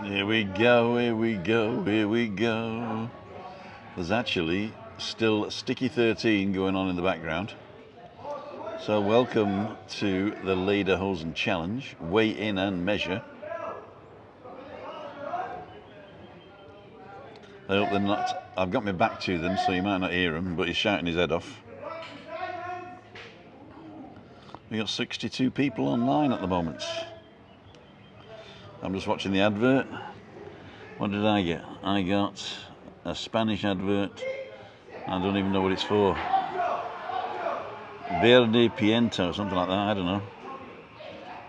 Here we go, here we go, here we go. There's actually still Sticky 13 going on in the background. So welcome to the Lederhosen challenge. Weigh in and measure. I hope they're not. I've got my back to them, so you might not hear him, but he's shouting his head off. We got 62 people online at the moment. I'm just watching the advert. What did I get? I got a Spanish advert. I don't even know what it's for. Verde Piento, something like that. I don't know.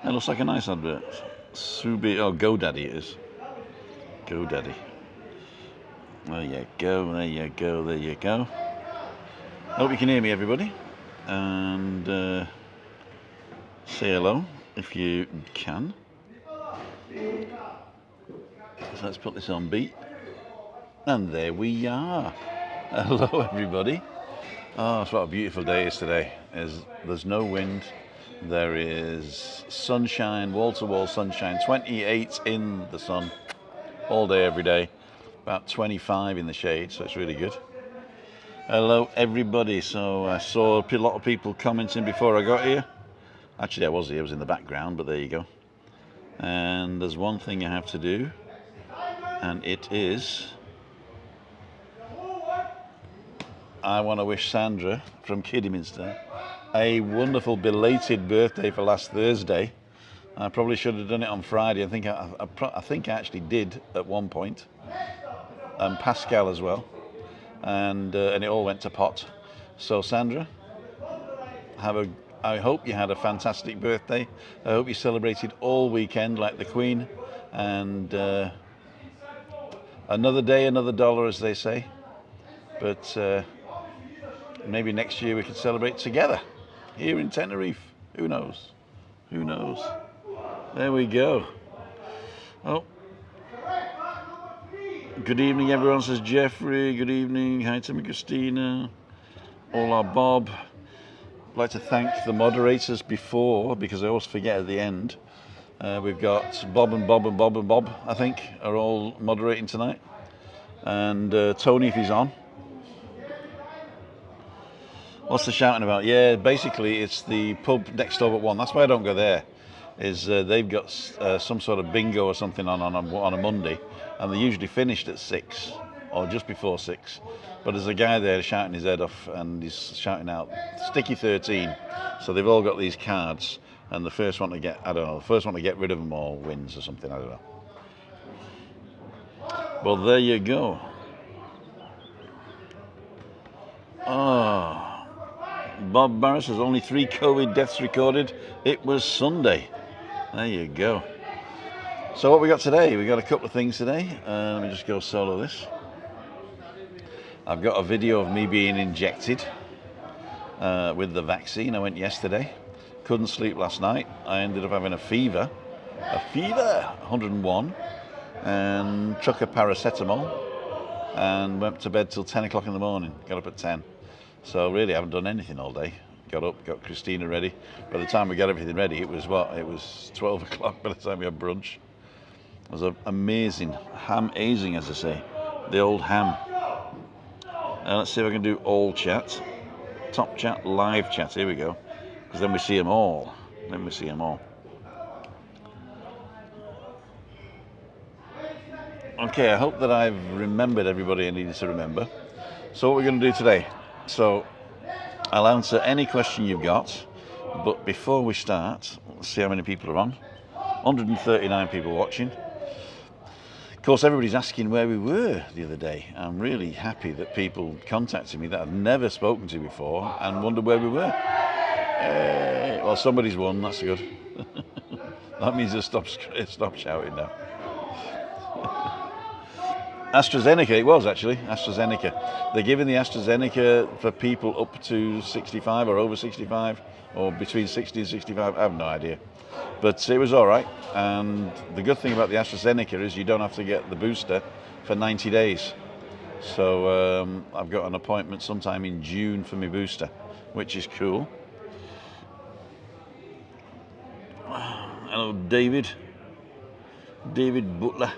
It looks like a nice advert. Subi, oh, GoDaddy it is. GoDaddy. There you go, there you go, there you go. Hope you can hear me, everybody. And say hello if you can. So let's put this on beat. And there we are. Hello, everybody. Oh, it's what a beautiful day it is today. There's no wind. There is sunshine, wall-to-wall sunshine. 28 in the sun all day, every day. About 25 in the shade, so it's really good. Hello, everybody. So I saw a lot of people commenting before I got here. Actually, I was here. I was in the background, but there you go. And there's one thing I have to do, and it is I want to wish Sandra from Kidderminster a wonderful belated birthday for last Thursday. I probably should have done it on Friday. I think I actually did at one point. And Pascal as well, and it all went to pot. So Sandra, I hope you had a fantastic birthday. I hope you celebrated all weekend like the Queen, and another day, another dollar, as they say. But maybe next year we could celebrate together here in Tenerife. Who knows? Who knows? There we go. Oh. Good evening, everyone, says Jeffrey. Good evening. Hi to me, Christina. Hola, Bob. I'd like to thank the moderators before, because I always forget at the end. We've got Bob and Bob and Bob and Bob, I think, are all moderating tonight. And Tony, if he's on. What's the shouting about? Yeah, basically, it's the pub next door but one. That's why I don't go there. They've got some sort of bingo or something on a Monday, and they're usually finished at 6 or just before 6. But there's a guy there shouting his head off, and he's shouting out Sticky 13. So they've all got these cards, and the first one to get, I don't know, the first one to get rid of them all wins or something, I don't know. Well, there you go. Oh, Bob Barris says only 3 COVID deaths recorded. It was Sunday. There you go. So what we got today? We got a couple of things today. Let me just go solo this. I've got a video of me being injected with the vaccine. I went yesterday. Couldn't sleep last night. I ended up having a fever, 101, and took a paracetamol and went to bed till 10 o'clock in the morning. Got up at 10. So really, I haven't done anything all day. Got up, got Christina ready. By the time we got everything ready, it was what? It was 12 o'clock by the time we had brunch. It was amazing. Ham-azing, as I say. The old ham. Let's see if I can do all chat. Top chat, live chat. Here we go. Because then we see them all. Then we see them all. Okay, I hope that I've remembered everybody I needed to remember. So what we're going to do today. So I'll answer any question you've got, but before we start, let's see how many people are on. 139 people watching. Of course, everybody's asking where we were the other day. I'm really happy that people contacted me that I've never spoken to before and wondered where we were. Well, somebody's won, that's good. That means they'll stop shouting now. AstraZeneca, it was actually, AstraZeneca. They're giving the AstraZeneca for people up to 65 or over 65, or between 60 and 65, I have no idea. But it was all right, and the good thing about the AstraZeneca is you don't have to get the booster for 90 days. So I've got an appointment sometime in June for my booster, which is cool. Hello, David Butler.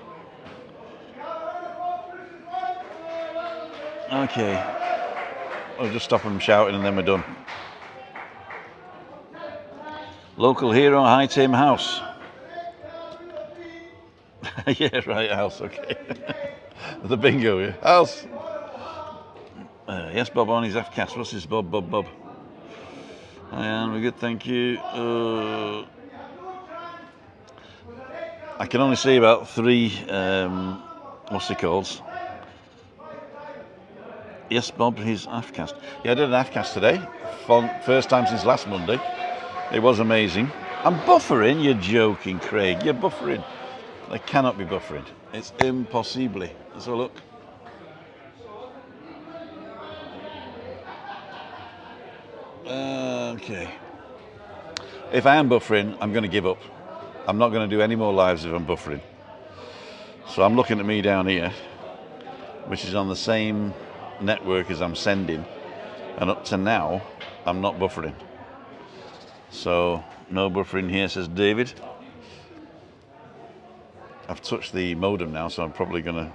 Okay. I'll just stop them shouting and then we're done. Local hero, hi Tim, house. Yeah, right, house, okay. The bingo, yeah. House. Yes, Bob on his F-cast. What's this, Bob? Hi, Anne, we're good, thank you. I can only see about 3, what's it called? Yes, Bob, his F-cast. Yeah, I did an F-cast today. First time since last Monday. It was amazing. I'm buffering? You're joking, Craig. You're buffering. They cannot be buffering. It's impossible. Let's have a look. Okay. If I am buffering, I'm going to give up. I'm not going to do any more lives if I'm buffering. So I'm looking at me down here, which is on the same network as I'm sending. And up to now, I'm not buffering. So no buffering here, says David. I've touched the modem now, so I'm probably going to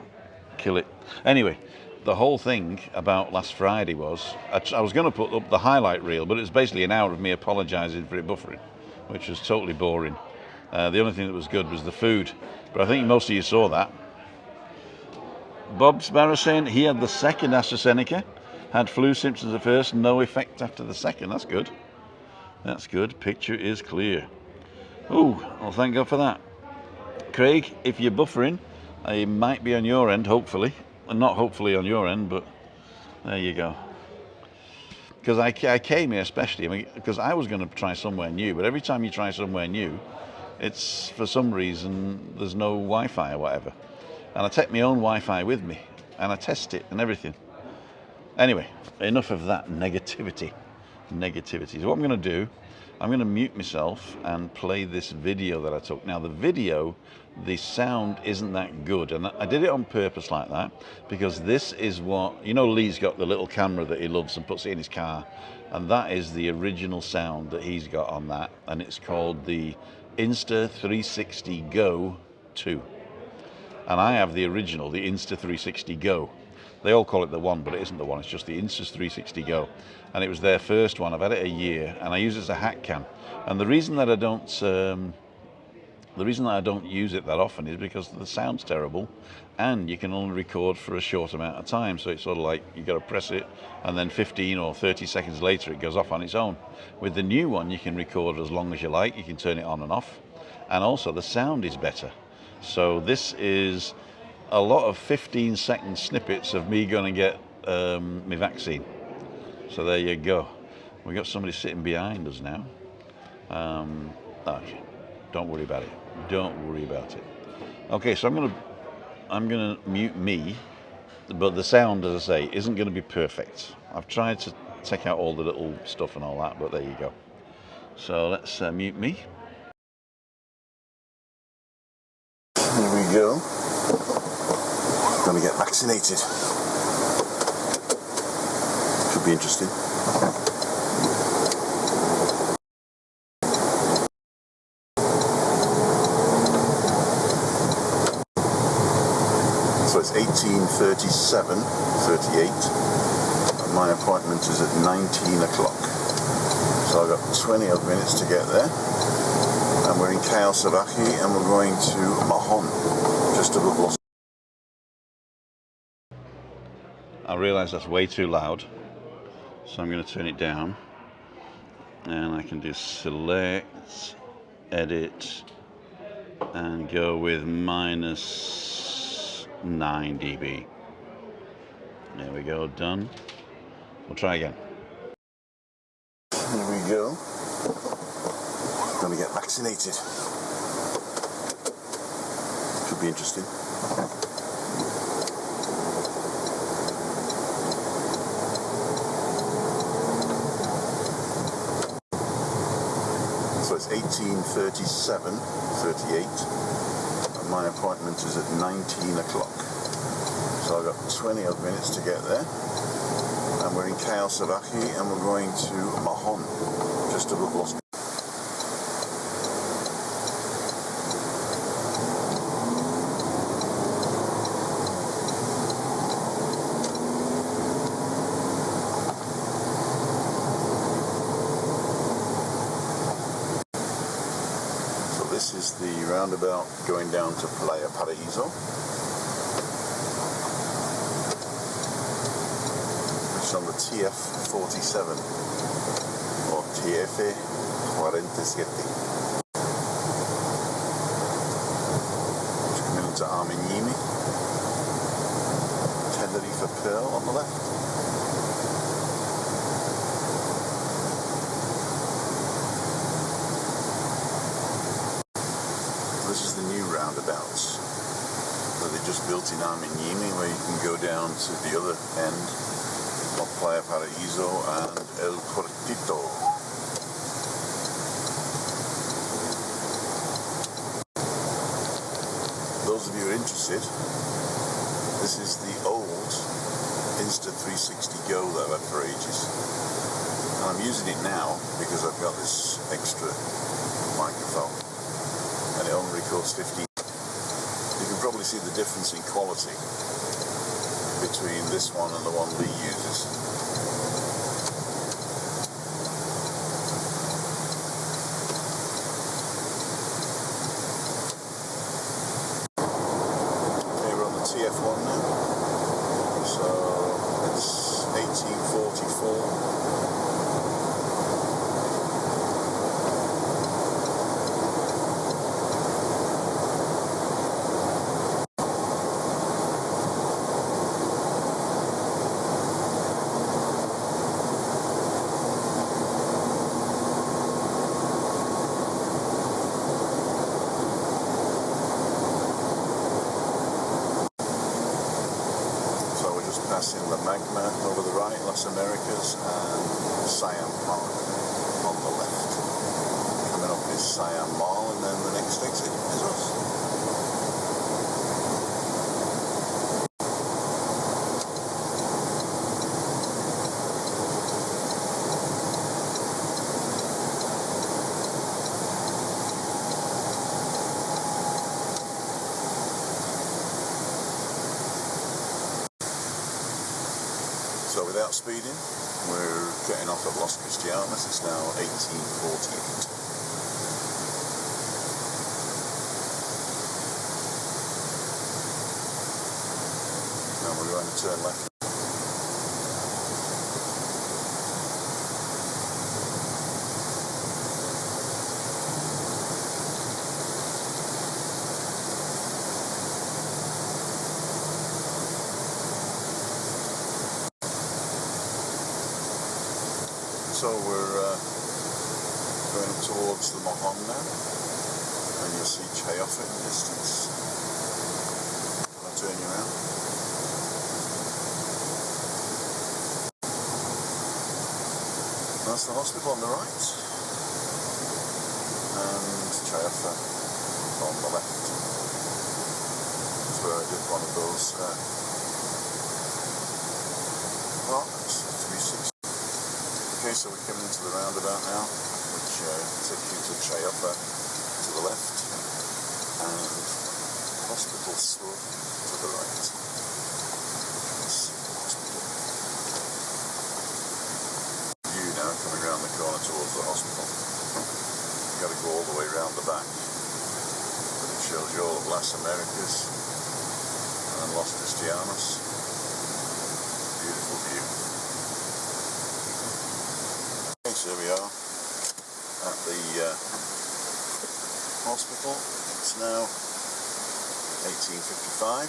kill it. Anyway, the whole thing about last Friday was, I was going to put up the highlight reel, but it was basically an hour of me apologising for it buffering, which was totally boring. The only thing that was good was the food, but I think most of you saw that. Bob Sparrow saying he had the second AstraZeneca, had flu symptoms at first, no effect after the second. That's good. That's good. Picture is clear. Oh, well, thank God for that. Craig, if you're buffering, it might be on your end, hopefully. And not hopefully on your end, but there you go. Because I came here especially, because I was going to try somewhere new, but every time you try somewhere new, it's, for some reason, there's no Wi-Fi or whatever. And I take my own Wi-Fi with me, and I test it and everything. Anyway, enough of that negativity. So what I'm going to do, I'm going to mute myself and play this video that I took. Now the video, the sound isn't that good, and I did it on purpose like that because this is what, you know, Lee's got the little camera that he loves and puts it in his car, and that is the original sound that he's got on that, and it's called the Insta360 Go 2. And I have the original, the Insta360 Go. They all call it the one, but it isn't the one. It's just the Insta360 Go, and it was their first one. I've had it a year, and I use it as a hat cam. And the reason that I don't use it that often is because the sound's terrible, and you can only record for a short amount of time. So it's sort of like you got to press it, and then 15 or 30 seconds later it goes off on its own. With the new one, you can record as long as you like. You can turn it on and off, and also the sound is better. So this is a lot of 15-second snippets of me going to get my vaccine. So there you go. We got somebody sitting behind us now. Okay. Don't worry about it. Don't worry about it. Okay, so I'm gonna mute me, but the sound, as I say, isn't going to be perfect. I've tried to take out all the little stuff and all that, but there you go. So let's mute me. Here we go. Going to get vaccinated. Should be interesting. So it's 18:37:38, and my appointment is at 19 o'clock. So I've got 20 odd minutes to get there. And we're in Canarias, and we're going to Mahon, just above Los. I realise that's way too loud, so I'm going to turn it down, and I can do select, edit, and go with -9 dB. There we go, done. We'll try again. Here we go. Going to get vaccinated. Should be interesting. So it's 18:37:38, and my appointment is at 19 o'clock. So I've got 20 odd minutes to get there, and we're in Canarias, and we're going to Mahon, just above Los. This is the roundabout going down to Playa Paraíso. It's on the TF47 or TF47. It's coming into Arminimi. Tenerife Pearl on the left. This is the new roundabouts that they just built in Arminimi, where you can go down to the other end of Playa Paraíso and El Cortito. Those of you who are interested, this is the old Insta360 Go that I've had for ages. And I'm using it now because I've got this extra microphone. And it only records 15. You can probably see the difference in quality between this one and the one Lee uses. Okay, we're on the TF1 now. So it's 1844. Passing La Magma over the right, Las Americas, and Siam Park on the left. Coming up is Siam Mall, and then the next exit is us. So without speeding, we're getting off at Los Cristianos. It's now 1848. Now we're going to turn left. So we're going up towards the Mohon now, and you'll see Chayofa in the distance. I'll turn you around. That's the hospital on the right, and Chayofa on the left. That's where I did one of those apartments, 360. Okay, so we're coming into the roundabout now, which takes you to Chayofa to the left, and Hospital Sur to the right. Hospital. View now coming around the corner towards the hospital. You've got to go all the way around the back, but it shows you all of Las Americas and Los Cristianos. Beautiful view. So here we are at the hospital. It's now 18:55.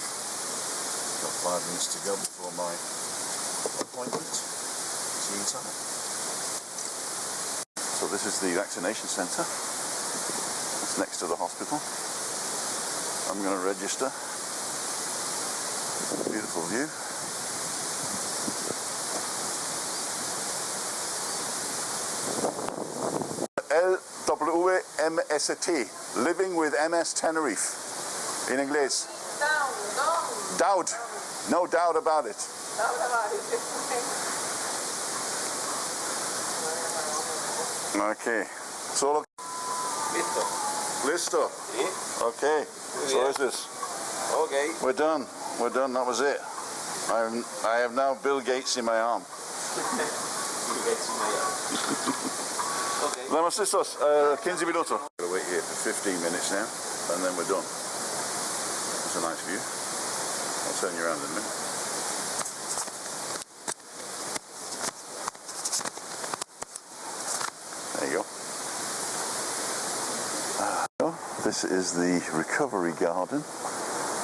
Got 5 minutes to go before my appointment. See you inside. So this is the vaccination centre. It's next to the hospital. I'm going to register. Beautiful view. LWMST, living with MS Tenerife, in inglés. Doubt, no doubt about it. Okay, solo. Listo. Sí. Okay, so this is. Okay. We're done. That was it. I have now Bill Gates in my arm. Bill Gates in my arm. Okay. Nada más estos, 15 minutos. wait here for 15 minutes now, and then we're done. That's a nice view. I'll turn you around in a minute. There you go. This is the recovery garden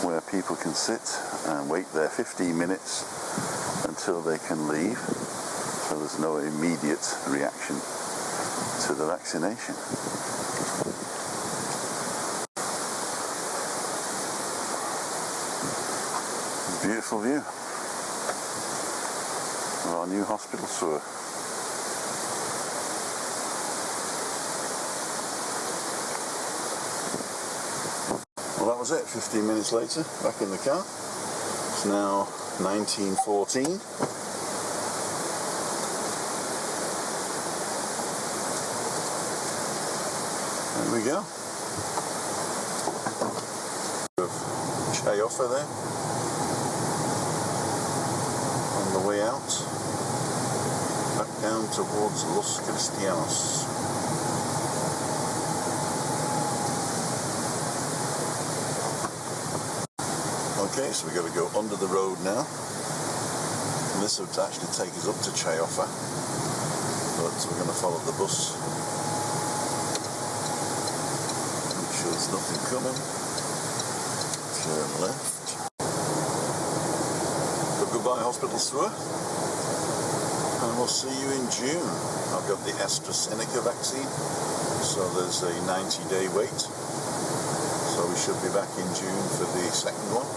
where people can sit and wait there 15 minutes until they can leave, so there's no immediate reaction to the vaccination. Beautiful view of our new hospital sewer. Well, that was it. 15 minutes later, back in the car. It's now 19:14. There we go. Chai offer there. On the way out, back down towards Los Cristianos. Okay, so we've got to go under the road now. And this would actually take us up to Chayofa, but we're going to follow the bus. Make sure there's nothing coming. Turn left. But goodbye, hospital sewer. And we'll see you in June. I've got the AstraZeneca vaccine, so there's a 90-day wait. So we should be back in June for the second one.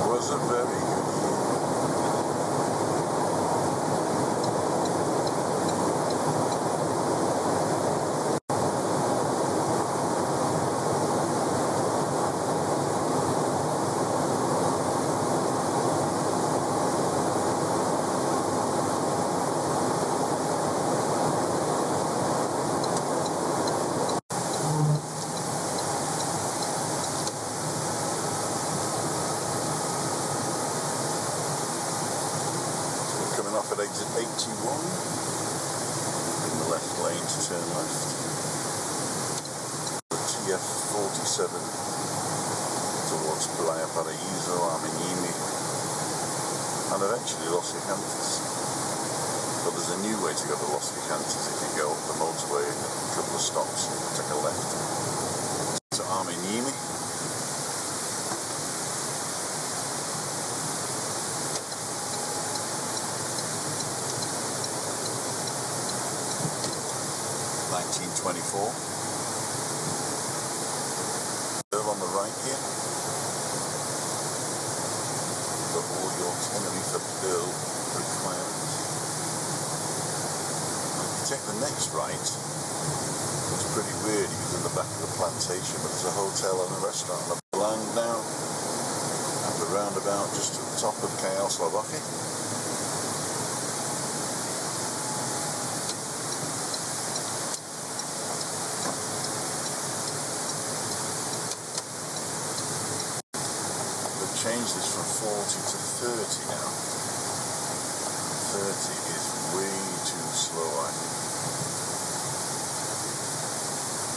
Was a very good year. Off at exit 81, in the left lane to turn left. The TF47 towards Playa Paraíso, Arminimi, and eventually Los Gigantes. But there's a new way to go to Los Gigantes if you go up the motorway a couple of stops, take a left to Arminimi. Girl on the right here. Got all your Tenerife bill requirements. If you take the next right, it's pretty weird because in the back of the plantation, but there's a hotel and a restaurant and a land now at the roundabout just at the top of KL Slovakia. Change this from 40 to 30 now. 30 is way too slow, I think.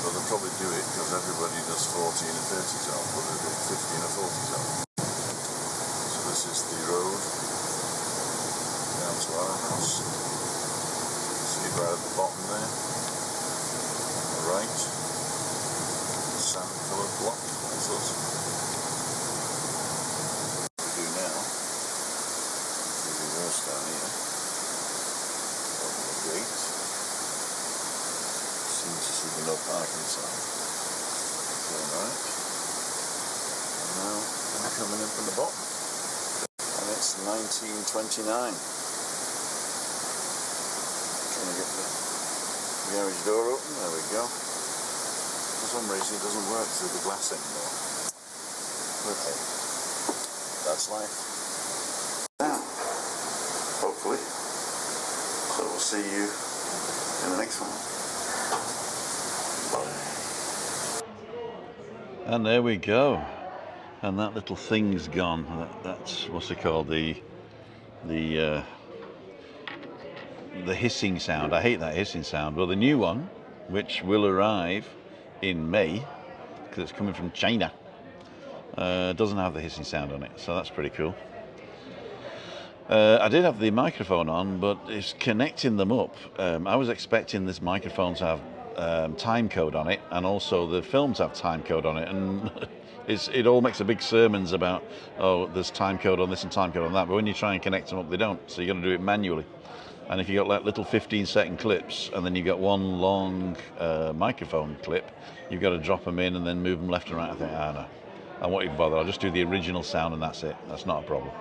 But they'll probably do it because everybody does 40 in a 30 zone, but they'll do 50 in a 40 zone. So this is the road down to our house. See it right at the bottom there. On the right. Sand-coloured block. That's us. Down here, open the gate, seems to see the no parking sign, turn right, and now I'm coming in from the bottom. 1929. Trying to get the garage door open. There we go. For some reason it doesn't work through the glass anymore. Okay, that's life. Now, hopefully. So we'll see you in the next one. And there we go. And that little thing's gone. That's what's it called? The hissing sound. I hate that hissing sound. Well, the new one, which will arrive in May, because it's coming from China, doesn't have the hissing sound on it. So that's pretty cool. I did have the microphone on, but it's connecting them up. I was expecting this microphone to have time code on it, and also the film to have time code on it, and it all makes a big sermons about, oh, there's time code on this and time code on that, but when you try and connect them up, they don't, so you're going to do it manually. And if you got like little 15-second clips, and then you've got one long microphone clip, you've got to drop them in and then move them left and right. I think, no, I won't even bother. I'll just do the original sound and that's it. That's not a problem.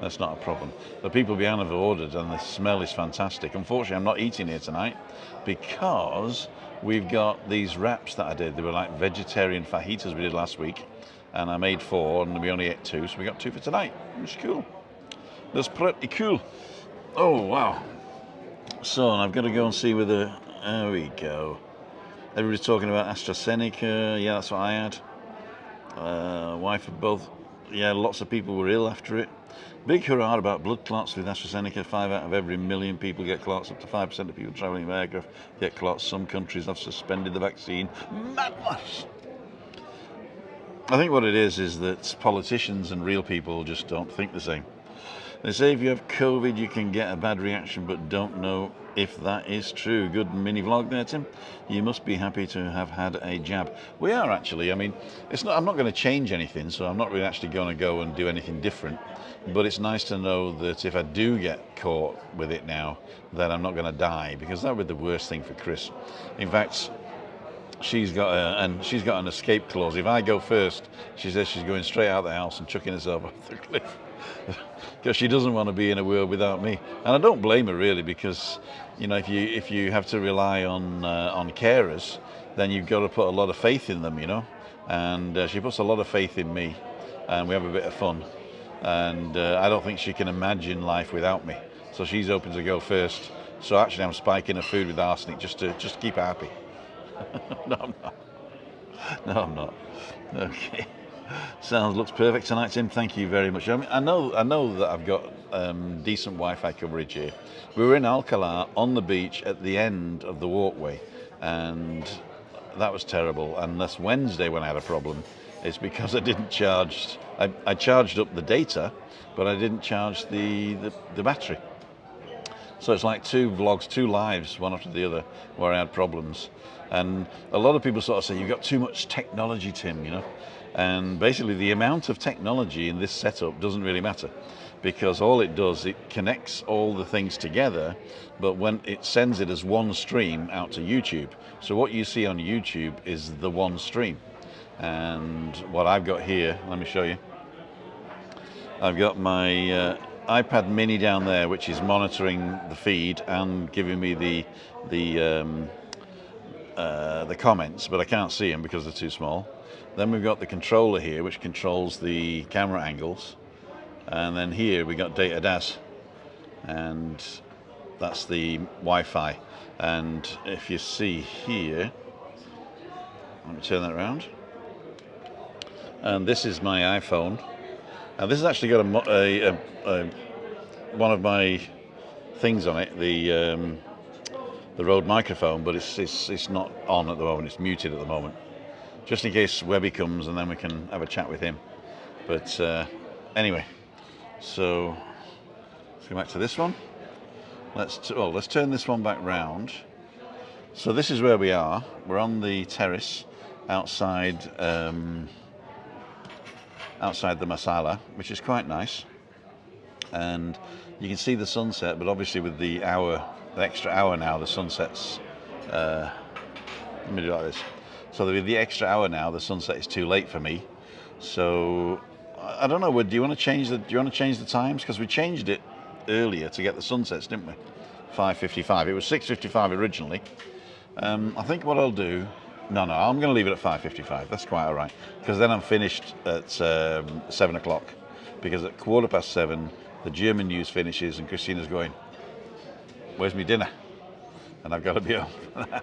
That's not a problem. The people behind have ordered, and the smell is fantastic. Unfortunately, I'm not eating here tonight because we've got these wraps that I did. They were like vegetarian fajitas we did last week, and I made 4, and we only ate 2, so we got 2 for tonight, which is cool. That's pretty cool. Oh, wow. So, I've got to go and see whether... There we go. Everybody's talking about AstraZeneca. Yeah, that's what I had. Wife of both. Yeah, lots of people were ill after it. Big hurrah about blood clots with AstraZeneca. 5 out of every million people get clots. Up to 5% of people travelling by aircraft get clots. Some countries have suspended the vaccine. Madness! I think what it is that politicians and real people just don't think the same. They say if you have COVID, you can get a bad reaction, but don't know if that is true. Good mini vlog there, Tim. You must be happy to have had a jab. We are actually. I mean, it's not. I'm not going to change anything, so I'm not really actually going to go and do anything different. But it's nice to know that if I do get caught with it now, that I'm not going to die, because that would be the worst thing for Chris. In fact, she's got an escape clause. If I go first, she says she's going straight out the house and chucking herself off the cliff. Because she doesn't want to be in a world without me, and I don't blame her really, because you know, if you have to rely on carers, then you've got to put a lot of faith in them, you know. And she puts a lot of faith in me, and we have a bit of fun. And I don't think she can imagine life without me. So she's open to go first. So actually, I'm spiking her food with arsenic just to keep her happy. No, I'm not. No, I'm not. Okay. Looks perfect tonight, Tim. Thank you very much. I mean, I know that I've got decent Wi-Fi coverage here. We were in Alcalá on the beach at the end of the walkway, and that was terrible. And this Wednesday when I had a problem, it's because I didn't charge. I charged up the data, but I didn't charge the battery. So it's like 2 vlogs, 2 lives, one after the other, where I had problems. And a lot of people sort of say, you've got too much technology, Tim, you know. And basically the amount of technology in this setup doesn't really matter, because all it does, it connects all the things together, but when it sends it as one stream out to YouTube. So what you see on YouTube is the one stream. And what I've got here, let me show you. I've got my iPad mini down there, which is monitoring the feed and giving me the comments, but I can't see them because they're too small. Then we've got the controller here, which controls the camera angles, and then here we got Data DAS, and that's the Wi-Fi. And if you see here, let me turn that around, and this is my iPhone, and this has actually got one of my things on it, the Rode microphone, but it's not on at the moment. It's muted at the moment, just in case Webby comes, and then we can have a chat with him. But anyway, so let's go back to this one. Let's turn this one back round. So this is where we are. We're on the terrace outside outside the Masala, which is quite nice, and you can see the sunset. But obviously, with the extra hour now, the sunset's. Let me do it like this. So with the extra hour now, the sunset is too late for me. So I don't know. Do you want to change the times? Because we changed it earlier to get the sunsets, didn't we? 5:55. It was 6:55 originally. I think what I'll do. No, I'm going to leave it at 5:55. That's quite all right. Because then I'm finished at 7 o'clock. Because at 7:15, the German news finishes and Christina's going, "Where's my dinner?" And I've got to be home.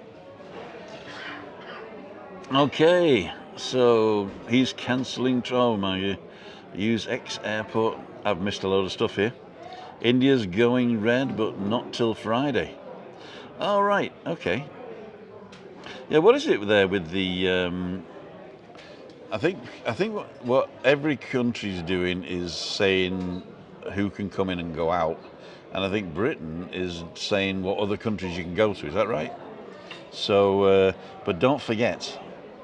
Okay, so he's cancelling travel. Use X airport. I've missed a load of stuff here. India's going red, but not till Friday. All right, okay. Yeah, what is it there with the? I think what every country's doing is saying who can come in and go out, and I think Britain is saying what other countries you can go to. Is that right? So, but don't forget,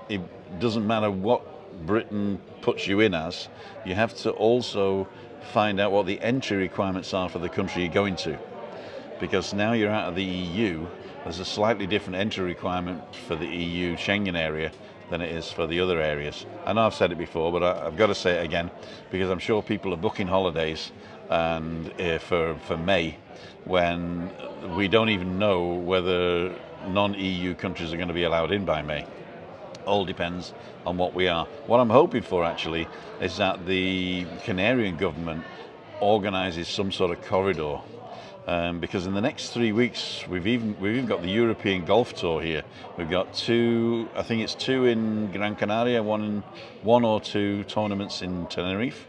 it doesn't matter what Britain puts you in as. You have to also find out what the entry requirements are for the country you're going to, because now you're out of the EU. There's a slightly different entry requirement for the EU Schengen area than it is for the other areas. I know I've said it before, but I've got to say it again, because I'm sure people are booking holidays and for May, when we don't even know whether non-EU countries are going to be allowed in by May. All depends on what we are. What I'm hoping for actually is that the Canarian government organises some sort of corridor. Because in the next 3 weeks we've even got the European Golf Tour here. We've got two in Gran Canaria, one or two tournaments in Tenerife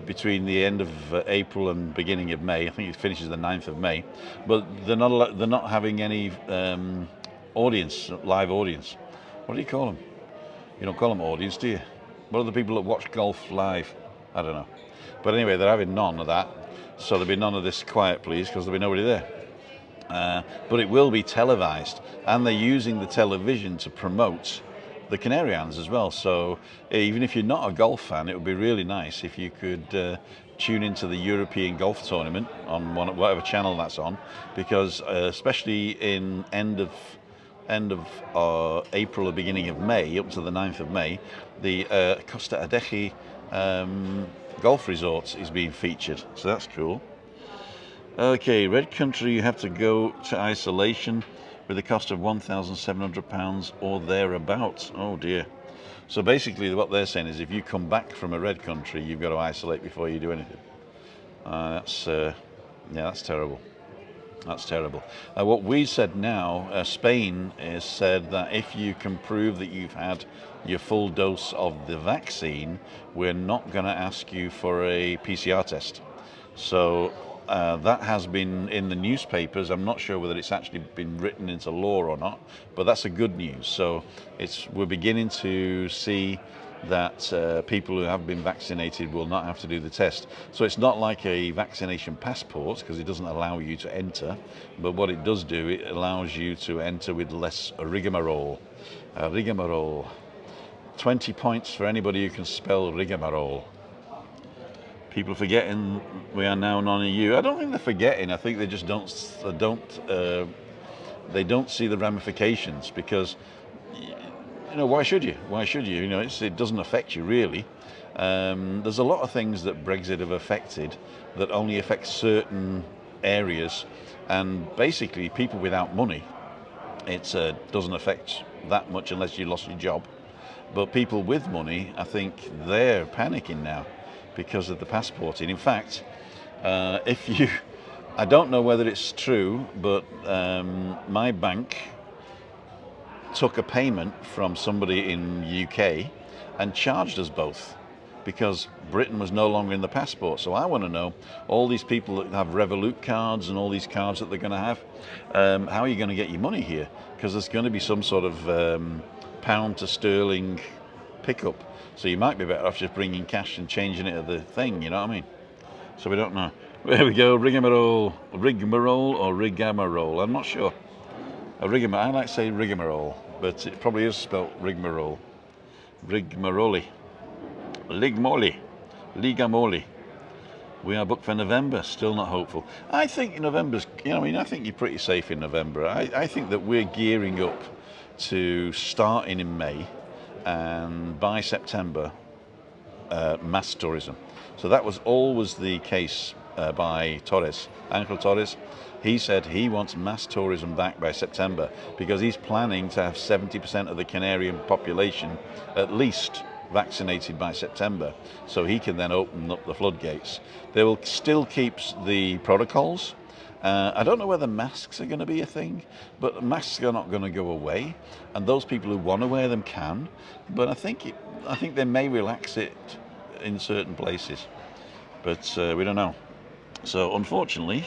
between the end of April and beginning of May. I think it finishes the 9th of May. But they're not having any live audience. What do you call them? You don't call them audience, do you? What are the people that watch golf live? I don't know. But anyway, they're having none of that. So there'll be none of this quiet please, because there'll be nobody there. But it will be televised, and they're using the television to promote the Canarians as well. So even if you're not a golf fan, it would be really nice if you could tune into the European Golf Tournament on whatever channel that's on, because especially in end of April or beginning of May, up to the 9th of May, the Costa Adeje golf resort is being featured, so that's cool. Okay, red country, you have to go to isolation with a cost of £1,700 or thereabouts. Oh dear. So basically what they're saying is if you come back from a red country, you've got to isolate before you do anything. That's terrible. That's terrible. What we said now, Spain has said that if you can prove that you've had your full dose of the vaccine, we're not going to ask you for a PCR test. So that has been in the newspapers. I'm not sure whether it's actually been written into law or not, but that's a good news. So we're beginning to see that people who have been vaccinated will not have to do the test. So it's not like a vaccination passport, because it doesn't allow you to enter, but what it does do, it allows you to enter with less rigmarole. 20 points for anybody who can spell rigmarole. People forgetting we are now non-EU. I don't think they're forgetting. I think they just don't see the ramifications, because why should you? It doesn't affect you really. There's a lot of things that Brexit have affected that only affect certain areas, and basically people without money, it doesn't affect that much unless you lost your job. But people with money, I think they're panicking now because of the passporting. In fact, I don't know whether it's true, but my bank took a payment from somebody in UK and charged us both, because Britain was no longer in the passport. So I want to know, all these people that have Revolut cards and all these cards that they're going to have, how are you going to get your money here? Because there's going to be some sort of pound to sterling pickup. So you might be better off just bringing cash and changing it at the thing, you know what I mean? So we don't know. There we go, rigmarole or rigamarole, I'm not sure. I like to say rigmarole, but it probably is spelt rigmarole. Rigamoli. We are booked for November, still not hopeful. I think November's, I think you're pretty safe in November. I think that we're gearing up to starting in May, and by September, mass tourism. So that was always the case by Torres, Uncle Torres. He said he wants mass tourism back by September because he's planning to have 70% of the Canarian population at least vaccinated by September, so he can then open up the floodgates. They will still keep the protocols. I don't know whether masks are going to be a thing, but masks are not going to go away, and those people who want to wear them can. But I think they may relax it in certain places, but we don't know. So unfortunately,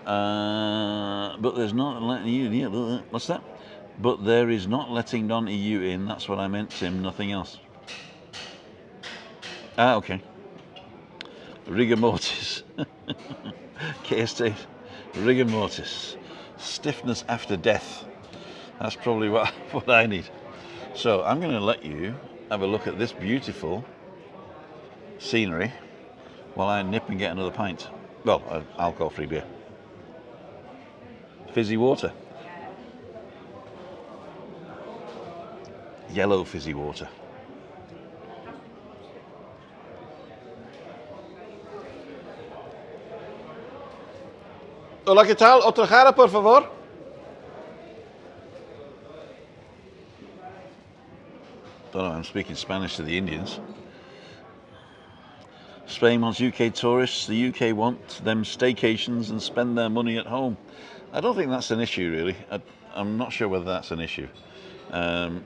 but there's not letting you. Yeah, what's that? But there is not letting non-EU in. That's what I meant, Tim. Nothing else. Ah, okay. Rigor mortis. K-State. Rigor mortis. Stiffness after death. That's probably what I need. So I'm going to let you have a look at this beautiful scenery while I nip and get another pint. Well, alcohol-free beer. Fizzy water. Yellow fizzy water. Hola, ¿qué tal? Otra jarra, por favor. Don't know, I'm speaking Spanish to the Indians. Spain wants UK tourists. The UK want them staycations and spend their money at home. I don't think that's an issue, really. I'm not sure whether that's an issue.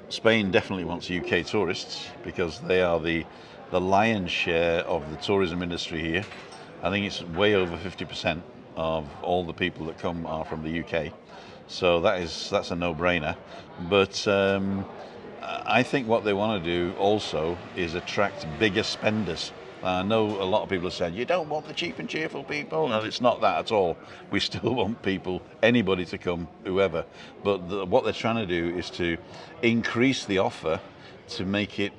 Spain definitely wants UK tourists because they are the lion's share of the tourism industry here. I think it's way over 50% of all the people that come are from the UK. So that's a no-brainer. But I think what they want to do also is attract bigger spenders. I know a lot of people have said, you don't want the cheap and cheerful people. No, it's not that at all. We still want people, anybody to come, whoever. But what they're trying to do is to increase the offer to make it...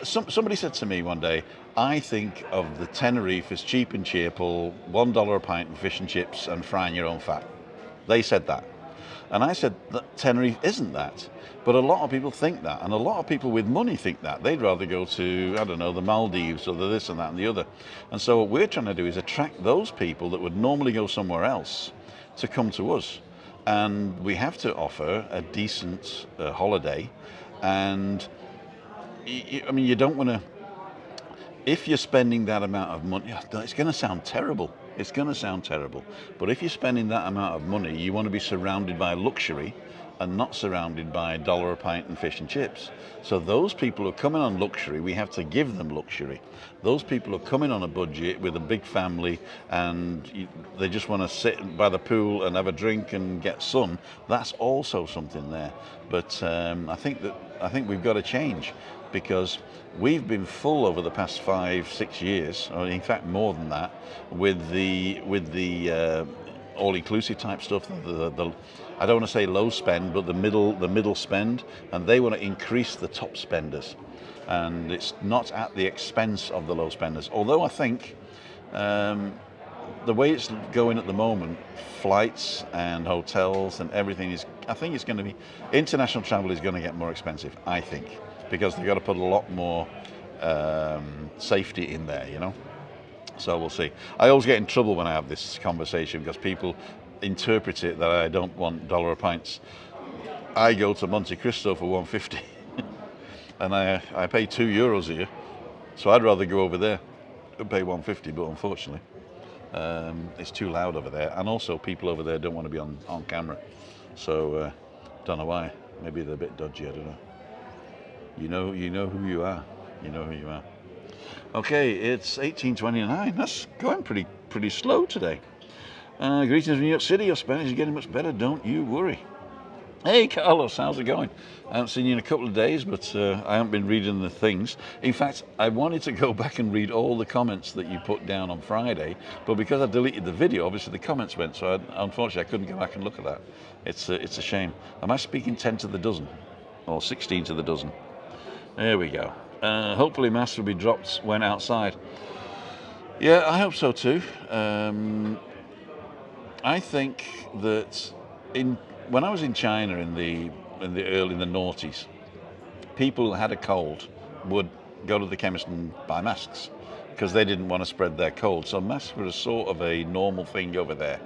Somebody said to me one day, I think of the Tenerife as cheap and cheerful, $1 a pint and fish and chips and frying your own fat. They said that. And I said that Tenerife isn't that. But a lot of people think that, and a lot of people with money think that. They'd rather go to, I don't know, the Maldives or the this and that and the other. And so what we're trying to do is attract those people that would normally go somewhere else to come to us. And we have to offer a decent holiday. And, I mean, you don't want to... If you're spending that amount of money, it's going to sound terrible. It's going to sound terrible. But if you're spending that amount of money, you want to be surrounded by luxury and not surrounded by $1 a pint and fish and chips. So those people who are coming on luxury, we have to give them luxury. Those people who are coming on a budget with a big family and they just want to sit by the pool and have a drink and get sun, that's also something there. But I think we've got to change, because we've been full over the past 5-6 years, or in fact more than that, with the all-inclusive type stuff. I don't want to say low spend, but the middle spend, and they want to increase the top spenders, and it's not at the expense of the low spenders. Although I think the way it's going at the moment, flights and hotels and everything I think it's going to be, international travel is going to get more expensive, I think, because they've got to put a lot more safety in there, you know. So we'll see. I always get in trouble when I have this conversation because people interpret it that I don't want $1 a pints. I go to Monte Cristo for $1.50 and I pay €2 here, so I'd rather go over there and pay $1.50, but unfortunately it's too loud over there, and also people over there don't want to be on camera, so don't know why. Maybe they're a bit dodgy, I don't know. You know who you are. You know who you are. Okay, it's 18:29. That's going pretty slow today. Greetings from New York City. Your Spanish is getting much better, don't you worry. Hey Carlos, how's it going? I haven't seen you in a couple of days, but I haven't been reading the things. In fact, I wanted to go back and read all the comments that you put down on Friday, but because I deleted the video, obviously the comments went, so unfortunately I couldn't go back and look at that. It's a shame. Am I speaking 10 to the dozen? Or 16 to the dozen? There we go. Hopefully masks will be dropped when outside. Yeah, I hope so too. I think that when I was in China in the noughties, people who had a cold would go to the chemist and buy masks because they didn't want to spread their cold. So masks were a sort of a normal thing over there.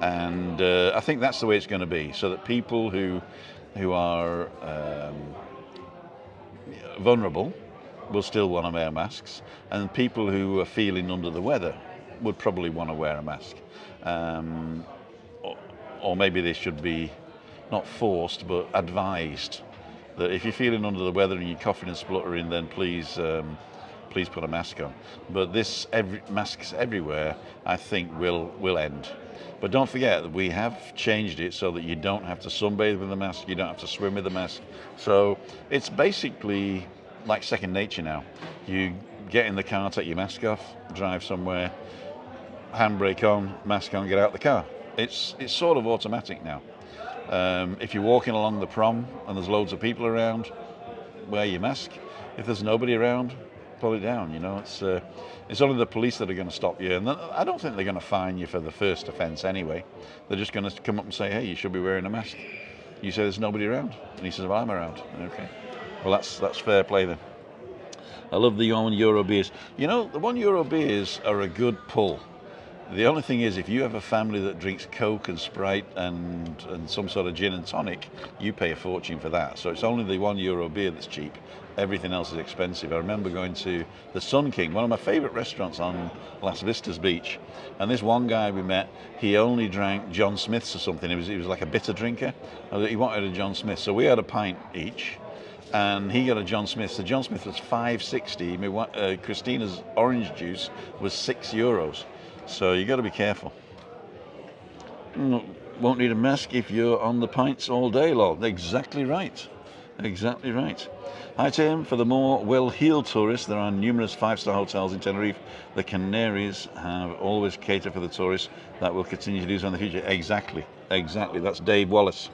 And I think that's the way it's going to be, so that people who are vulnerable will still want to wear masks, and people who are feeling under the weather would probably want to wear a mask. Or maybe they should be not forced but advised that if you're feeling under the weather and you're coughing and spluttering, then please put a mask on. But masks everywhere, I think, will end. But don't forget that we have changed it so that you don't have to sunbathe with a mask, you don't have to swim with a mask. So it's basically like second nature now. You get in the car, take your mask off, drive somewhere, handbrake on, mask on, get out the car. It's sort of automatic now. If you're walking along the prom and there's loads of people around, wear your mask. If there's nobody around, pull it down. It's only the police that are going to stop you, and I don't think they're going to fine you for the first offence anyway. They're just going to come up and say, hey, you should be wearing a mask. You say there's nobody around, and he says, well, I'm around. Okay, well, that's fair play then. I love the €1 beers. The €1 beers are a good pull. The only thing is, if you have a family that drinks Coke and Sprite and some sort of gin and tonic, you pay a fortune for that. So it's only the €1 beer that's cheap. Everything else is expensive. I remember going to the Sun King, one of my favourite restaurants on Las Vistas Beach, and this one guy we met, he only drank John Smith's or something. He was like a bitter drinker. He wanted a John Smith, so we had a pint each, and he got a John Smith. The John Smith was $5.60. Christina's orange juice was €6. So you got to be careful. Won't need a mask if you're on the pints all day, lol. Exactly right. Exactly right. Hi Tim, for the more well-heeled tourists, there are numerous 5-star hotels in Tenerife. The Canaries have always catered for the tourists. That will continue to do so in the future. Exactly. That's Dave Wallace.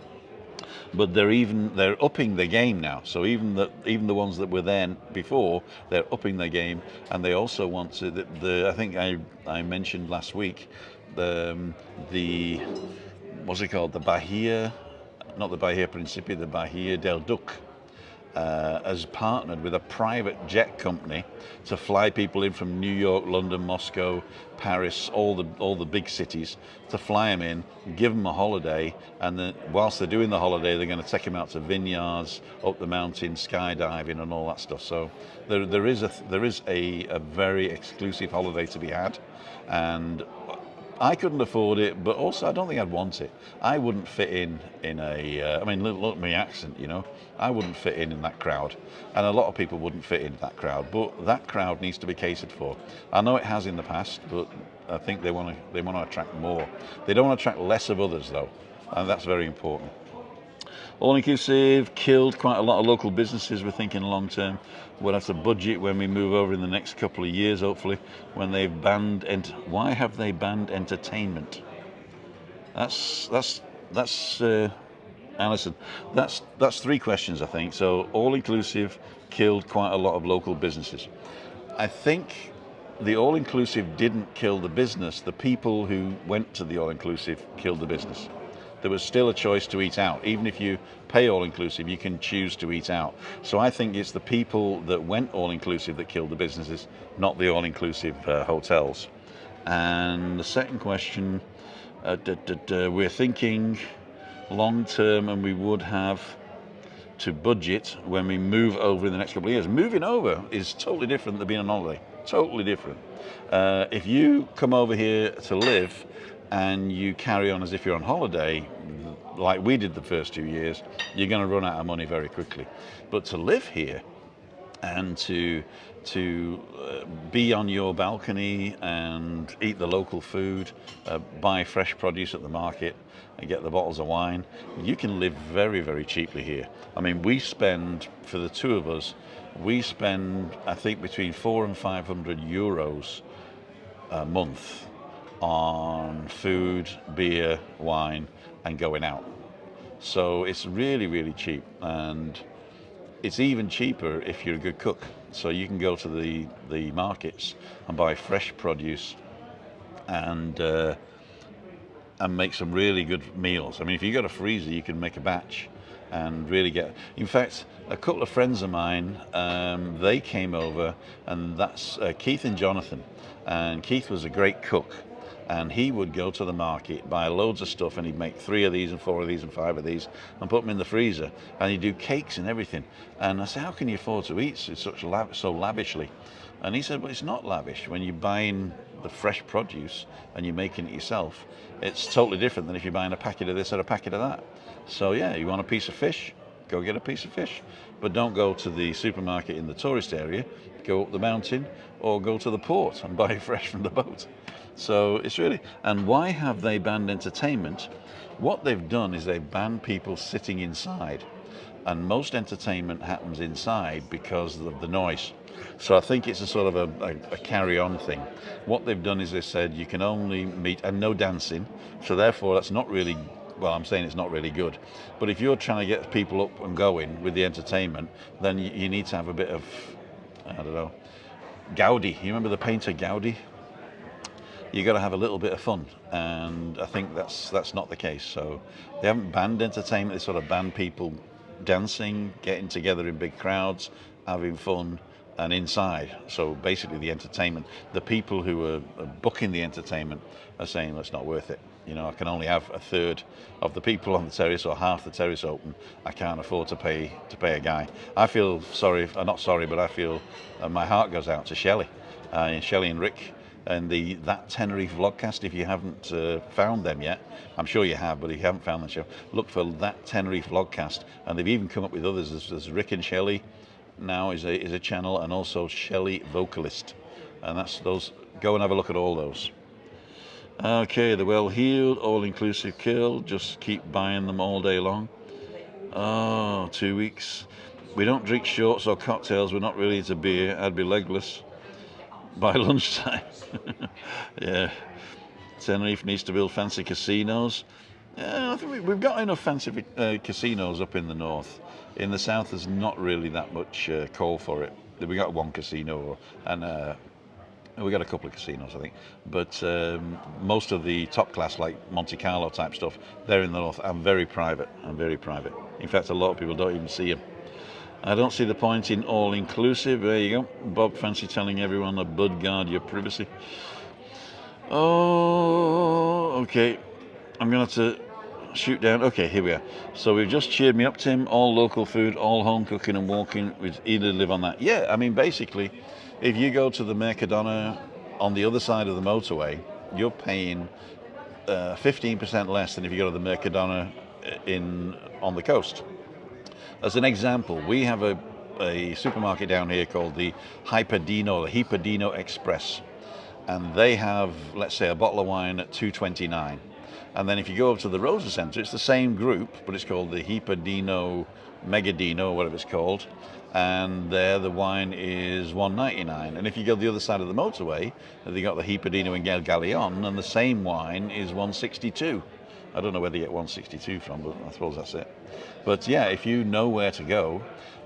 But they're upping their game now. So even the ones that were there before, they're upping their game, and they also want to. I think I mentioned last week the what's it called? The Bahia, not the Bahia Principe, the Bahia del Duque. Has partnered with a private jet company to fly people in from New York, London, Moscow, Paris, all the big cities, to fly them in, give them a holiday, and then whilst they're doing the holiday, they're going to take them out to vineyards, up the mountain, skydiving, and all that stuff. So there is a very exclusive holiday to be had, and I couldn't afford it, but also I don't think I'd want it. I wouldn't fit in a. Look at my accent, I wouldn't fit in that crowd, and a lot of people wouldn't fit in that crowd. But that crowd needs to be catered for. I know it has in the past, but I think they want to attract more. They don't want to attract less of others, though, and that's very important. All-inclusive killed quite a lot of local businesses. We're thinking long term. We'll have to budget when we move over in the next couple of years, hopefully, when they've banned. Why have they banned entertainment? That's Alison. That's 3 questions, I think. So all-inclusive killed quite a lot of local businesses. I think the all-inclusive didn't kill the business. The people who went to the all-inclusive killed the business. There was still a choice to eat out. Even if you pay all-inclusive, you can choose to eat out. So I think it's the people that went all-inclusive that killed the businesses, not the all-inclusive hotels. And the second question, we're thinking long-term, and we would have to budget when we move over in the next couple of years. Moving over is totally different than being on holiday. Totally different. If you come over here to live and you carry on as if you're on holiday, like we did the first 2 years, you're going to run out of money very quickly. But to live here and to be on your balcony and eat the local food, buy fresh produce at the market and get the bottles of wine, you can live very, very cheaply here. I mean, we spend, for the two of us, I think between 400 and 500 euros a month on food, beer, wine, and going out. So it's really, really cheap, and it's even cheaper if you're a good cook. So you can go to the markets and buy fresh produce and make some really good meals. I mean, if you've got a freezer, you can make a batch and really get. In fact, a couple of friends of mine, they came over, and that's Keith and Jonathan. And Keith was a great cook, and he would go to the market, buy loads of stuff, and he'd make 3 of these and 4 of these and 5 of these and put them in the freezer, and he'd do cakes and everything. And I said, how can you afford to eat so lavishly? And he said, well, it's not lavish. When you're buying the fresh produce and you're making it yourself, it's totally different than if you're buying a packet of this or a packet of that. So yeah, you want a piece of fish, go get a piece of fish, but don't go to the supermarket in the tourist area, go up the mountain, or go to the port and buy fresh from the boat. So it's really, and why have they banned entertainment? What they've done is they've banned people sitting inside, and most entertainment happens inside because of the noise. So I think it's a sort of a carry-on thing. What they've done is they said you can only meet, and no dancing, so therefore that's not really, well, I'm saying it's not really good. But if you're trying to get people up and going with the entertainment, then you need to have a bit of, I don't know, Gaudi. You remember the painter Gaudi? You got to have a little bit of fun, and I think that's not the case. So they haven't banned entertainment, they sort of banned people dancing, getting together in big crowds, having fun, and inside. So basically the entertainment, the people who are booking the entertainment are saying, well, it's not worth it. You know, I can only have a third of the people on the terrace or half the terrace open. I can't afford to pay a guy. I feel sorry, not sorry, but I feel my heart goes out to Shelley and Rick, and that Tenerife vlogcast. If you haven't found them yet, I'm sure you have, but if you haven't found the show, look for that Tenerife vlogcast. And they've even come up with others. There's Rick and Shelley now is a channel, and also Shelley Vocalist, and that's those. Go and have a look at all those. Okay, the well-heeled, all-inclusive curl. Just keep buying them all day long. Oh, 2 weeks. We don't drink shorts or cocktails. We're not really into beer. I'd be legless by lunchtime. Yeah. Tenerife needs to build fancy casinos. Yeah, I think we've got enough fancy casinos up in the north. In the south, there's not really that much call for it. We got one casino, and we got a couple of casinos, I think. But most of the top class, like Monte Carlo type stuff, they're in the north and very private. In fact, a lot of people don't even see them. I don't see the point in all-inclusive. There you go. Bob fancy telling everyone to bud guard your privacy. Oh, okay. I'm going to have to shoot down. Okay, here we are. So we've just cheered me up, Tim. All local food, all home cooking and walking. We'd either live on that. Yeah, I mean, basically, if you go to the Mercadona on the other side of the motorway, you're paying 15% less than if you go to the Mercadona on the coast. As an example, we have a supermarket down here called the Hyperdino Express, and they have, let's say, a bottle of wine at $2.29. And then if you go over to the Rosa Centre, it's the same group, but it's called the Hyperdino Megadino, or whatever it's called, and there the wine is $1.99. And if you go the other side of the motorway, they got the Hyperdino in El Galeon, and the same wine is $1.62. I don't know where they get $1.62 from, but I suppose that's it. But yeah, if you know where to go,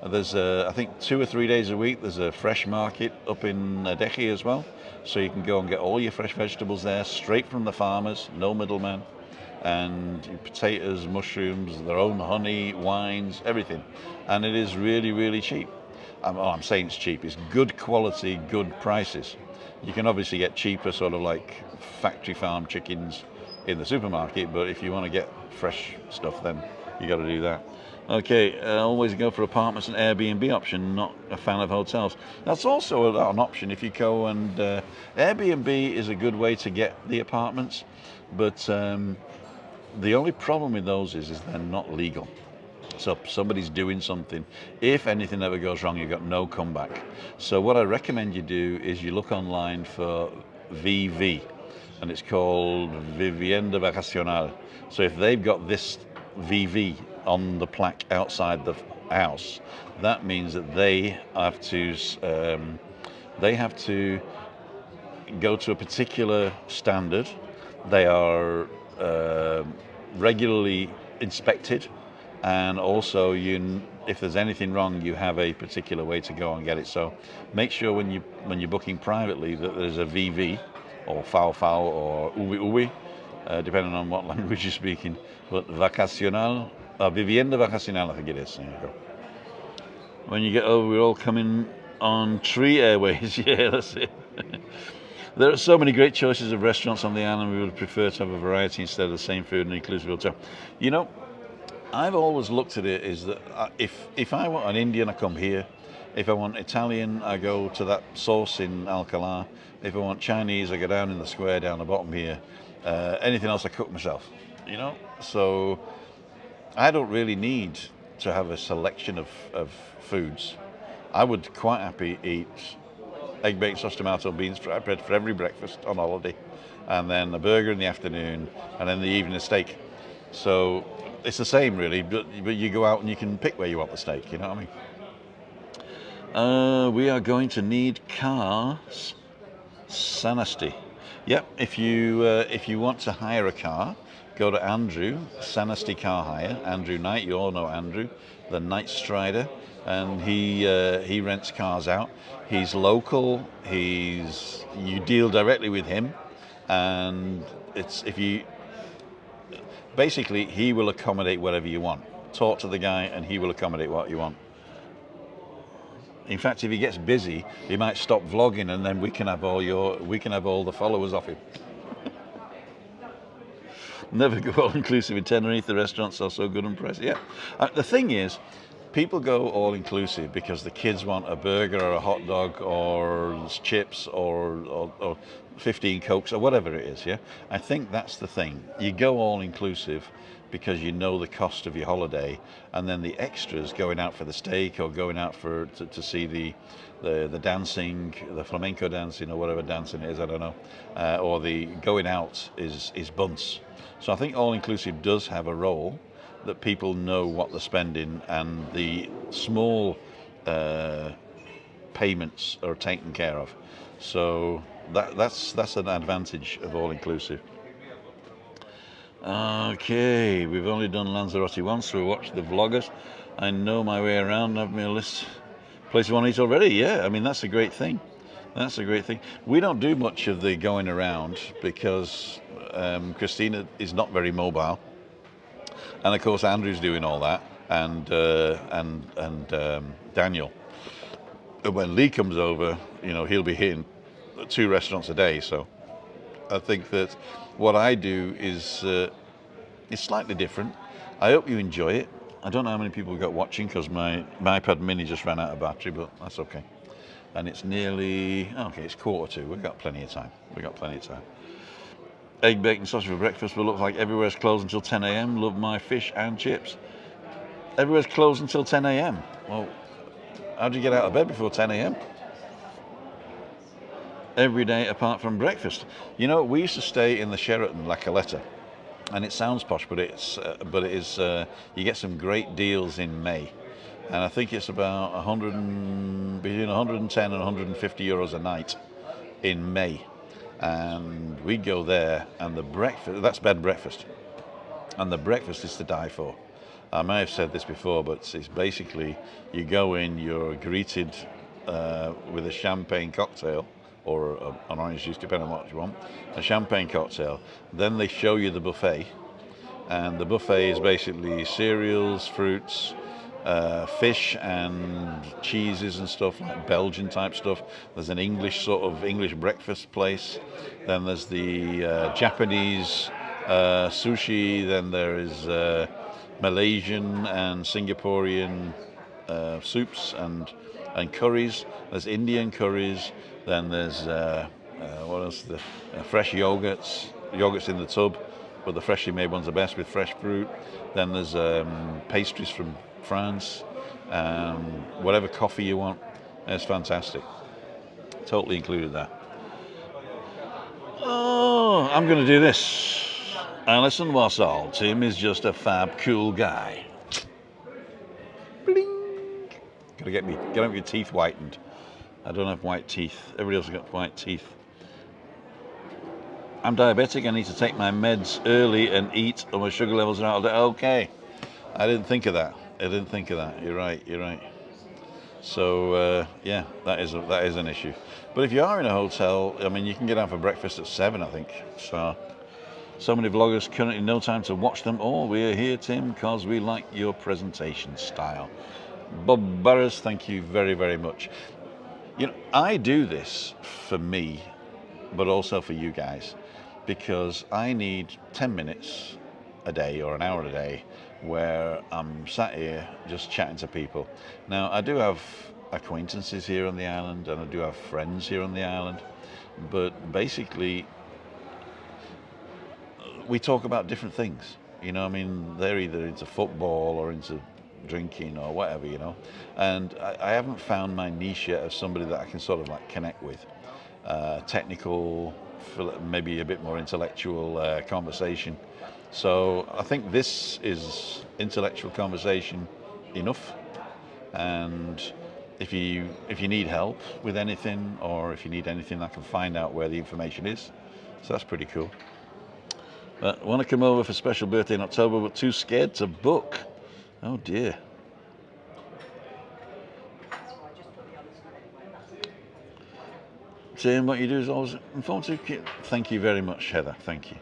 there's I think 2 or 3 days a week there's a fresh market up in Adeje as well, so you can go and get all your fresh vegetables there, straight from the farmers, no middleman, and potatoes, mushrooms, their own honey, wines, everything, and it is really, really cheap. I'm saying it's cheap. It's good quality, good prices. You can obviously get cheaper, sort of like factory farm chickens in the supermarket, but if you want to get fresh stuff, then you got to do that. Okay, always go for apartments and Airbnb option, not a fan of hotels. That's also an option if you go, and Airbnb is a good way to get the apartments, but the only problem with those is they're not legal. So if somebody's doing something, if anything ever goes wrong, you've got no comeback. So what I recommend you do is you look online for VV, and it's called Vivienda Vacacional. So if they've got this VV on the plaque outside the house, that means that they have to go to a particular standard. They are regularly inspected, and also if there's anything wrong, you have a particular way to go and get it. So make sure when you're booking privately that there's a VV, or fao or uwi, depending on what language you're speaking. But vacacional, Vivienda Vacacional, I think it is. There you go. When you get over, we're all coming on Tree Airways. Yeah, that's it. There are so many great choices of restaurants on the island. We would prefer to have a variety instead of the same food and inclusive hotel. You know, I've always looked at it is that if I want an Indian, I come here. If I want Italian, I go to that source in Alcalá. If I want Chinese, I go down in the square down the bottom here. Anything else, I cook myself. You know, so I don't really need to have a selection of foods. I would quite happy eat egg, bacon, sausage, tomato, beans, fried bread for every breakfast on holiday, and then a burger in the afternoon, and then the evening a steak. So it's the same really, but you go out and you can pick where you want the steak. You know what I mean? We are going to need cars. Sanasti. Yep. If you want to hire a car, go to Andrew Sanasti Car Hire. Andrew Knight. You all know Andrew, the Night Strider. And he rents cars out. He's local. You deal directly with him, and basically he will accommodate whatever you want. Talk to the guy, and he will accommodate what you want. In fact, if he gets busy, he might stop vlogging, and then we can have all the followers off him. Never go all inclusive in Tenerife. The restaurants are so good and pricey. Yeah. The thing is, people go all inclusive because the kids want a burger or a hot dog or chips or 15 Cokes or whatever it is. Yeah, I think that's the thing. You go all inclusive because you know the cost of your holiday, and then the extras, going out for the steak or going out to see the dancing, the flamenco dancing or whatever dancing it is, I don't know, or the going out is bunts. So I think all inclusive does have a role, that people know what they're spending, and the small payments are taken care of. So that's an advantage of all inclusive. Okay, we've only done Lanzarote once, so we watched the vloggers. I know my way around. I've made a list. Place I want to eat already. Yeah, I mean that's a great thing. That's a great thing. We don't do much of the going around because Christina is not very mobile. And of course, Andrew's doing all that, and Daniel. When Lee comes over, you know, he'll be hitting 2 restaurants a day. So I think that what I do is slightly different. I hope you enjoy it. I don't know how many people we've got watching because my iPad mini just ran out of battery, but that's okay. And it's nearly, it's 1:45. We've got plenty of time. Egg, bacon, sausage for breakfast will look like everywhere's closed until 10 a.m. Love my fish and chips. Everywhere's closed until 10 a.m. Well, how do you get out of bed before 10 a.m.? Every day apart from breakfast. You know, we used to stay in the Sheraton La Caleta, and it sounds posh, but it is. You get some great deals in May, and I think it's about between 110 and 150 euros a night in May. And we go there, and the breakfast, that's bed and breakfast, and the breakfast is to die for. I may have said this before, but it's basically, you go in, you're greeted with a champagne cocktail, or an orange juice, depending on what you want, a champagne cocktail. Then they show you the buffet, and the buffet is basically cereals, fruits, fish and cheeses and stuff, like Belgian type stuff. There's an English breakfast place. Then there's the Japanese sushi. Then there is Malaysian and Singaporean soups and curries. There's Indian curries. Then there's what else? The fresh yogurts in the tub, but the freshly made ones are best with fresh fruit. Then there's pastries from France, whatever coffee you want. It's fantastic. Totally included there. Oh, I'm going to do this. Alison Wassall. Tim is just a fab, cool guy. Bling. Gotta get your teeth whitened. I don't have white teeth. Everybody else has got white teeth. I'm diabetic. I need to take my meds early and eat, or my sugar levels are out of it. Okay. I didn't think of that. You're right. So yeah, that is an issue. But if you are in a hotel, I mean, you can get out for breakfast at 7, I think. So So many vloggers, currently no time to watch them all. We're here, Tim, because we like your presentation style. Bob Barras, thank you very, very much. You know, I do this for me, but also for you guys, because I need 10 minutes a day or an hour a day where I'm sat here just chatting to people. Now, I do have acquaintances here on the island, and I do have friends here on the island, but basically we talk about different things. You know, I mean, they're either into football or into drinking or whatever, you know, and I haven't found my niche yet of somebody that I can sort of like connect with. Technical, maybe a bit more intellectual conversation. So I think this is intellectual conversation enough. And if you need help with anything, or if you need anything, I can find out where the information is. So that's pretty cool. But I want to come over for special birthday in October, but too scared to book. Oh dear. Tim, what you do is always informative. Thank you very much, Heather. Thank you.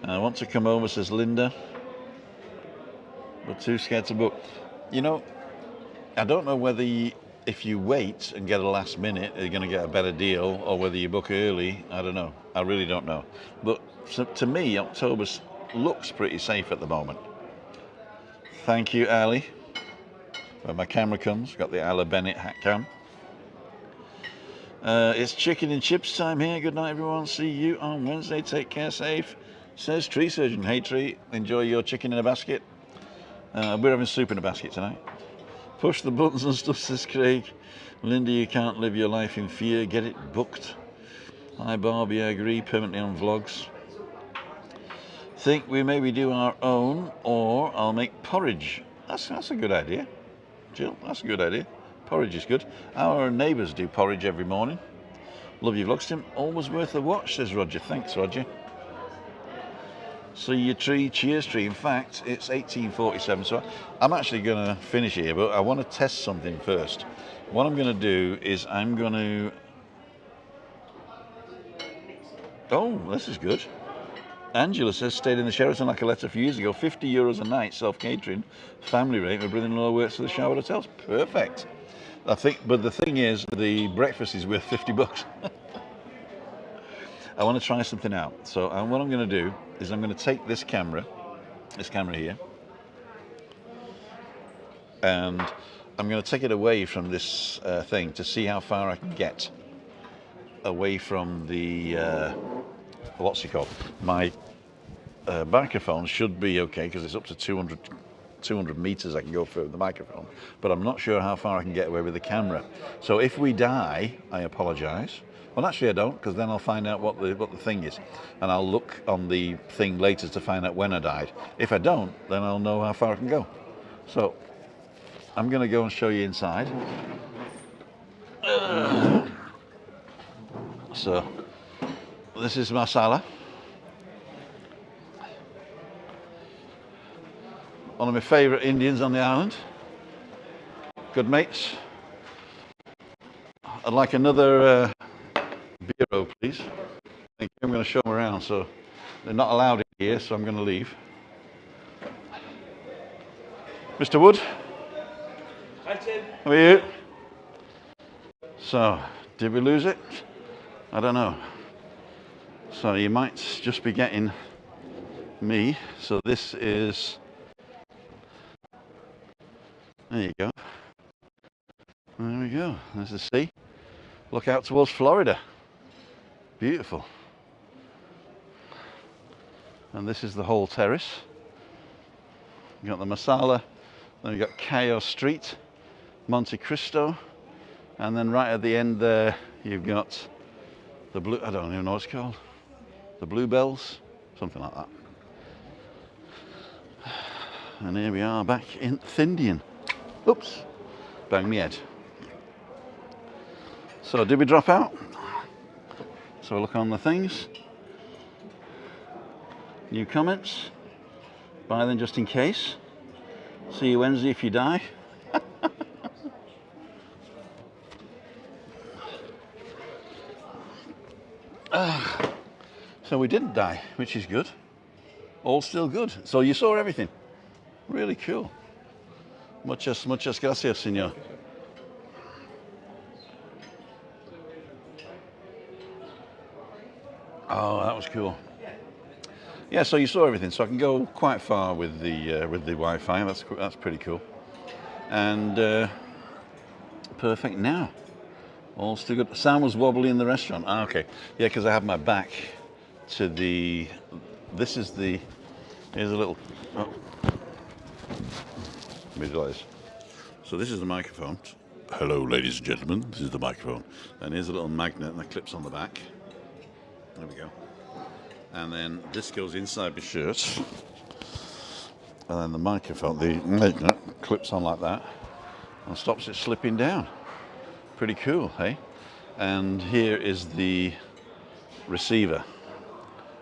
I want to come over, says Linda, but too scared to book. You know, I don't know whether if you wait and get a last minute, you're going to get a better deal, or whether you book early. I don't know. I really don't know. But to me, October looks pretty safe at the moment. Thank you, Ali. When my camera comes, got the Ala Bennett hat cam. It's chicken and chips time here. Good night, everyone. See you on Wednesday. Take care, safe. Says Tree Surgeon. Hey, Tree. Enjoy your chicken in a basket. We're having soup in a basket tonight. Push the buttons and stuff, says Craig. Linda, you can't live your life in fear. Get it booked. Hi, Barbie. I agree. Permanently on vlogs. Think we maybe do our own, or I'll make porridge. That's a good idea. Jill, that's a good idea. Porridge is good. Our neighbours do porridge every morning. Love your vlogs, Tim. Always worth a watch, says Roger. Thanks, Roger. See you, Tree. Cheers, Tree. In fact, it's 18:47, so I'm actually going to finish here, but I want to test something first. What I'm going to do is I'm going to... Oh, this is good. Angela says, stayed in the Sheraton like a letter a few years ago. €50 a night, self-catering, family rate. My brother-in-law works for the shower hotels. Perfect. I think, but the thing is, the breakfast is worth $50. I want to try something out. So what I'm going to do is I'm going to take this camera here, and I'm going to take it away from this thing to see how far I can get away from the, what's it called? My microphone should be okay because it's up to 200 meters I can go through the microphone, but I'm not sure how far I can get away with the camera. So if we die, I apologize. Well, actually I don't, because then I'll find out what the thing is, and I'll look on the thing later to find out when I died. If I don't, then I'll know how far I can go. So I'm going to go and show you inside. So this is my sala. One of my favourite Indians on the island. Good mates. I'd like another bureau, please. Thank you. I'm going to show them around. So they're not allowed in here, so I'm going to leave. Mr. Wood. Hi, Tim. How are you? So, did we lose it? I don't know. So you might just be getting me. So this is... There you go. There we go. There's the sea. Look out towards Florida. Beautiful. And this is the whole terrace. You've got the Masala, then you've got Cayo Street, Monte Cristo, and then right at the end there you've got the blue, I don't even know what it's called, the Bluebells, something like that. And here we are back in Thindian. Oops, bang me head. So did we drop out? So look on the things. New comments. Buy them just in case. See you Wednesday if you die. So we didn't die, which is good. All still good. So you saw everything. Really cool. Muchas gracias, señor. Oh, that was cool. Yeah, so you saw everything. So I can go quite far with the Wi-Fi. That's pretty cool. And perfect now. All still good. Sound was wobbly in the restaurant. Ah, okay. Yeah, because I have my back to the. This is the. Here's a little. Oh. Visualize. So this is the microphone. Hello, ladies and gentlemen. This is the microphone. And here's a little magnet that clips on the back. There we go. And then this goes inside my shirt. And then the microphone, the magnet, clips on like that and stops it slipping down. Pretty cool, hey? And here is the receiver,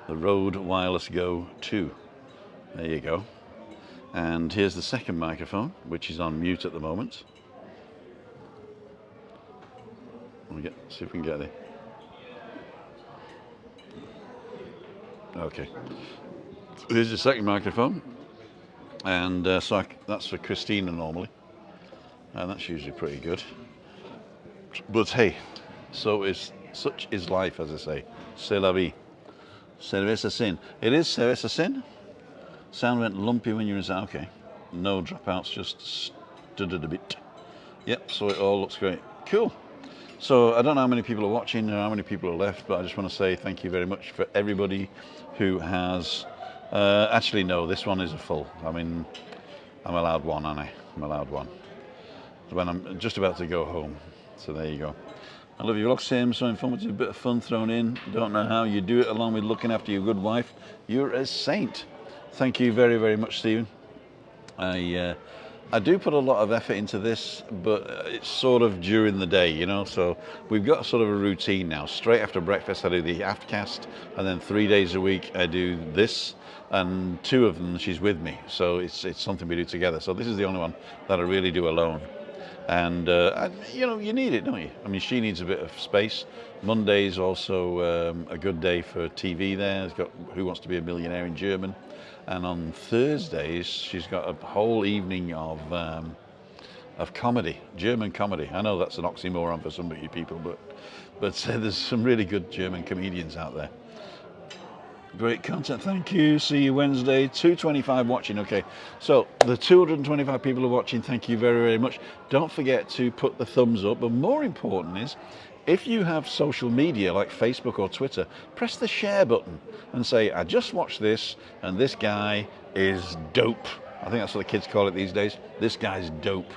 the Rode Wireless Go 2. There you go. And here's the second microphone, which is on mute at the moment. See if we can get it. Okay. Here's the second microphone. And that's for Christina normally. And that's usually pretty good. But hey, such is life, as I say. C'est la vie. Cerveza sin. It is cerveza sin. Sound went lumpy when you were inside. Okay. No dropouts, just stuttered a bit. Yep, so it all looks great. Cool. So I don't know how many people are watching or how many people are left, but I just want to say thank you very much for everybody who has... actually, no, this one is a full. I mean, I'm allowed one, aren't I? I'm allowed one. When I'm just about to go home. So there you go. I love your vlog, Sam. So informative, a bit of fun thrown in. Don't know how you do it, along with looking after your good wife. You're a saint. Thank you very, very much, Stephen. I do put a lot of effort into this, but it's sort of during the day, you know. So we've got sort of a routine now. Straight after breakfast, I do the aftercast, and then 3 days a week I do this, and 2 of them she's with me. So it's something we do together. So this is the only one that I really do alone. And you know, you need it, don't you? I mean, she needs a bit of space. Monday's also a good day for TV there. It's got Who Wants to Be a Millionaire in German. And on Thursdays, she's got a whole evening of comedy, German comedy. I know that's an oxymoron for some of you people, but there's some really good German comedians out there. Great content, thank you. See you Wednesday. 225 watching. Okay, so the 225 people are watching. Thank you very, very much. Don't forget to put the thumbs up, but more important is, if you have social media like Facebook or Twitter, press the share button and say, I just watched this and this guy is dope. I think that's what the kids call it these days. This guy's dope.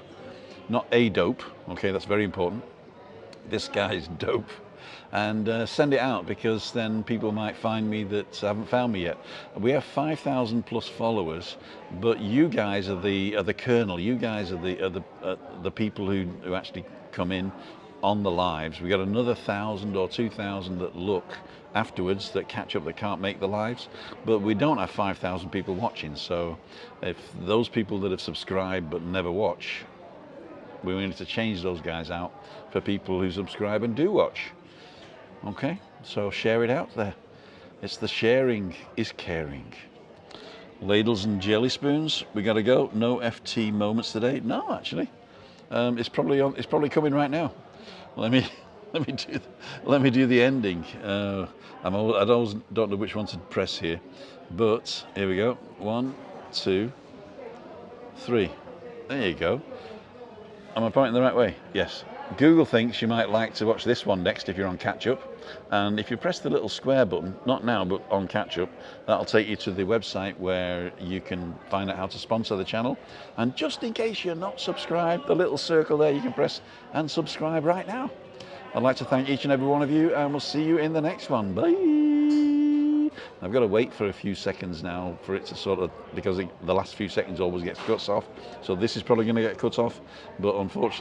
Not a dope, okay, that's very important. This guy's dope. And send it out, because then people might find me that haven't found me yet. We have 5,000 plus followers, but you guys are the kernel. You guys are the people who actually come in on the lives. We got another 1,000 or 2,000 that look afterwards, that catch up, that can't make the lives, but we don't have 5,000 people watching. So if those people that have subscribed but never watch, we need to change those guys out for people who subscribe and do watch. Okay, so share it out there. It's the sharing is caring. Ladles and jelly spoons, we gotta go. No FT moments today. No, actually, it's probably coming right now. Let me do the ending. I always don't know which one to press here, but here we go. 1, 2, 3. There you go. Am I pointing the right way? Yes. Google thinks you might like to watch this one next if you're on catch up, and if you press the little square button, not now but on catch up, that'll take you to the website where you can find out how to sponsor the channel. And just in case you're not subscribed, the little circle there, you can press and subscribe right now. I'd like to thank each and every one of you, and we'll see you in the next one. Bye. I've got to wait for a few seconds now for it to sort of, because the last few seconds always gets cut off, so this is probably going to get cut off, but unfortunately